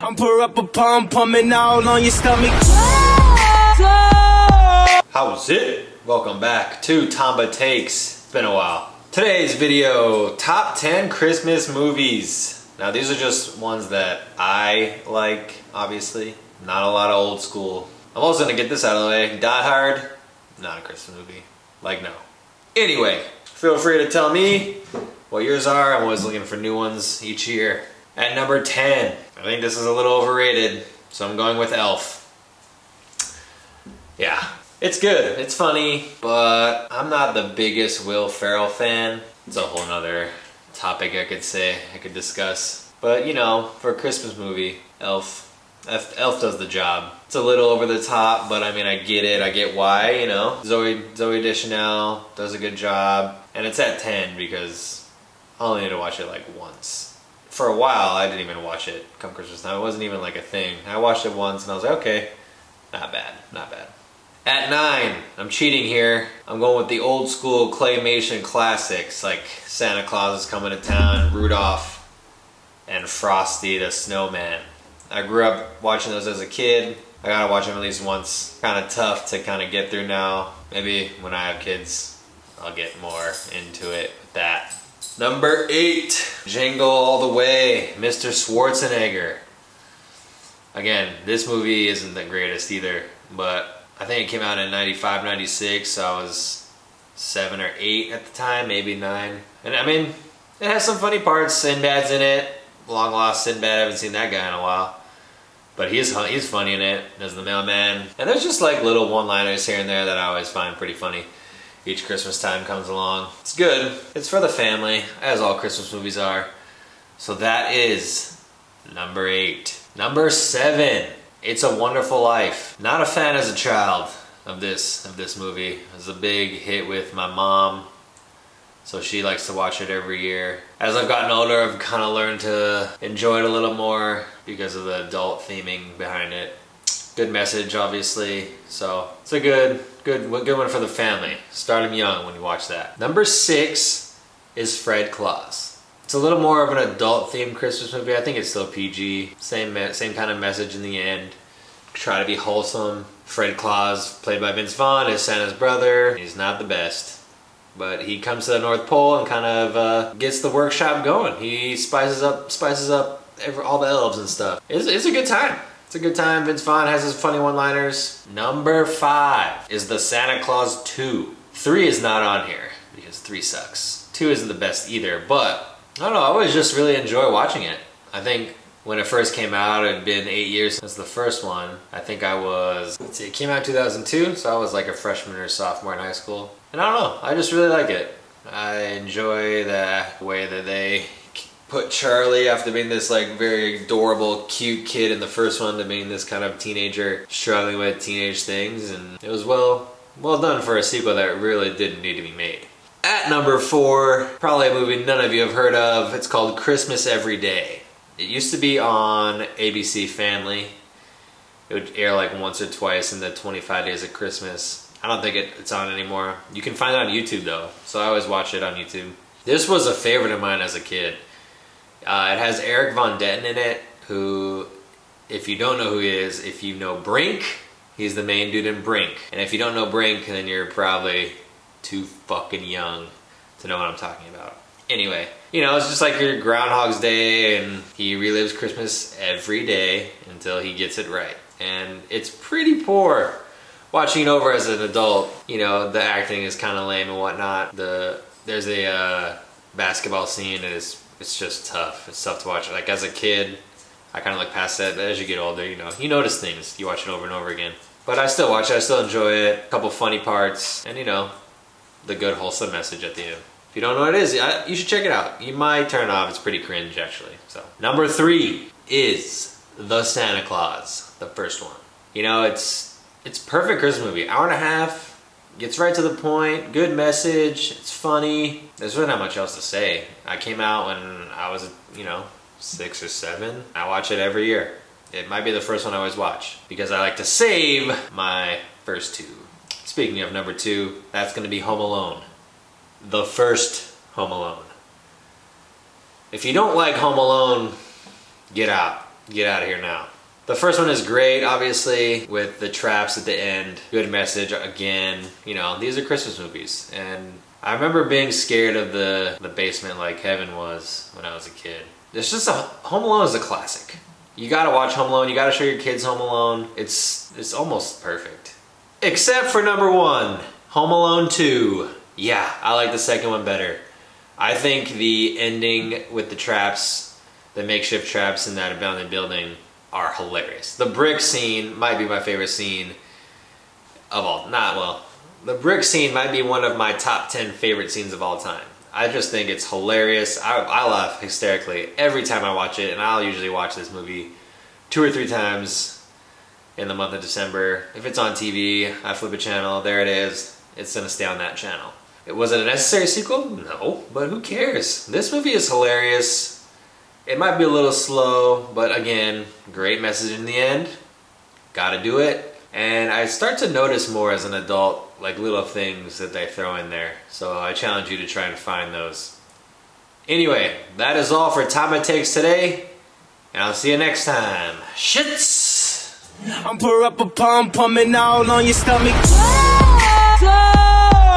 Pump her up a pump, pumping all on your stomach. How's it? Welcome back to Tamba Takes. It's been a while. Today's video, top 10 Christmas movies. Now these are just ones that I like, obviously. Not a lot of old school. I'm also gonna get this out of the way. Die Hard, not a Christmas movie. Like, no. Anyway, feel free to tell me what yours are. I'm always looking for new ones each year. At number 10, I think this is a little overrated, so I'm going with Elf. Yeah, it's good, it's funny, but I'm not the biggest Will Ferrell fan. It's a whole nother topic I could discuss. But you know, for a Christmas movie, Elf does the job. It's a little over the top, but I mean, I get it, I get why, you know. Zoe Deschanel does a good job, and it's at 10 because I only need to watch it like once. For a while, I didn't even watch it come Christmas time. It wasn't even like a thing. I watched it once and I was like, okay, not bad, not bad. At 9, I'm cheating here. I'm going with the old school claymation classics like Santa Claus is Coming to Town, Rudolph, and Frosty the Snowman. I grew up watching those as a kid. I gotta watch them at least once. Kind of tough to kind of get through now. Maybe when I have kids, I'll get more into it with that. Number 8, Jingle All the Way, Mr. Schwarzenegger. Again, this movie isn't the greatest either, but I think it came out in 95, 96, so I was 7 or 8 at the time, maybe 9. And I mean, it has some funny parts. Sinbad's in it. Long lost Sinbad, I haven't seen that guy in a while. But he's funny in it, as the mailman. And there's just like little one-liners here and there that I always find pretty funny. Each Christmas time comes along. It's good. It's for the family, as all Christmas movies are. So that is number 8. Number 7, It's a Wonderful Life. Not a fan as a child of this movie. It was a big hit with my mom, so she likes to watch it every year. As I've gotten older, I've kind of learned to enjoy it a little more because of the adult theming behind it. Good message, obviously. So it's a good one for the family. Start them young when you watch that. Number 6 is Fred Claus. It's a little more of an adult-themed Christmas movie. I think it's still PG. Same kind of message in the end. Try to be wholesome. Fred Claus, played by Vince Vaughn, is Santa's brother. He's not the best, but he comes to the North Pole and kind of gets the workshop going. He spices up all the elves and stuff. It's a good time. It's a good time. Vince Vaughn has his funny one-liners. Number 5 is the Santa Claus 2. 3 is not on here because 3 sucks. 2 isn't the best either, but I don't know, I always just really enjoy watching it. I think when it first came out, it had been 8 years since the first one. I think I was, let's see, it came out in 2002, so I was like a freshman or sophomore in high school. And I don't know, I just really like it. I enjoy the way that they put Charlie, after being this like very adorable, cute kid in the first one, to being this kind of teenager struggling with teenage things, and it was well done for a sequel that really didn't need to be made. At number 4, probably a movie none of you have heard of. It's called Christmas Every Day. It used to be on ABC Family. It would air like once or twice in the 25 Days of Christmas. I don't think it's on anymore. You can find it on YouTube though, so I always watch it on YouTube. This was a favorite of mine as a kid. It has Eric Von Detten in it, who, if you don't know who he is, if you know Brink, he's the main dude in Brink. And if you don't know Brink, then you're probably too fucking young to know what I'm talking about. Anyway, you know, it's just like your Groundhog's Day, and he relives Christmas every day until he gets it right. And it's pretty poor. Watching it over as an adult, you know, the acting is kind of lame and whatnot. There's a basketball scene, and it's just tough. It's tough to watch. Like as a kid, I kind of look past that. But as you get older, you know, you notice things. You watch it over and over again. But I still watch it. I still enjoy it. A couple funny parts, and you know, the good wholesome message at the end. If you don't know what it is, you should check it out. You might turn it off. It's pretty cringe, actually. So number 3 is The Santa Claus, the first one. You know, it's perfect Christmas movie. Hour and a half. Gets right to the point, good message, it's funny. There's really not much else to say. I came out when I was, you know, 6 or 7. I watch it every year. It might be the first one I always watch because I like to save my first 2. Speaking of number 2, that's gonna be Home Alone. The first Home Alone. If you don't like Home Alone, get out. get out of here now. The first one is great, obviously, with the traps at the end. Good message, again. You know, these are Christmas movies. And I remember being scared of the basement like Kevin was when I was a kid. It's just Home Alone is a classic. You gotta watch Home Alone. You gotta show your kids Home Alone. It's almost perfect. Except for number 1, Home Alone 2. Yeah, I like the second one better. I think the ending with the traps, the makeshift traps in that abandoned building, are hilarious. The brick scene might be my favorite scene of all. The brick scene might be one of my top 10 favorite scenes of all time. I just think it's hilarious. I laugh hysterically every time I watch it, and I'll usually watch this movie 2 or 3 times in the month of December. If it's on TV, I flip a channel, there it is. It's gonna stay on that channel. Was it a necessary sequel? No, but who cares? This movie is hilarious. It might be a little slow, but again, great message in the end. Gotta do it. And I start to notice more as an adult, like little things that they throw in there. So I challenge you to try and find those. Anyway, that is all for Time It Takes today. And I'll see you next time. Shits! I'm pumping all on your stomach.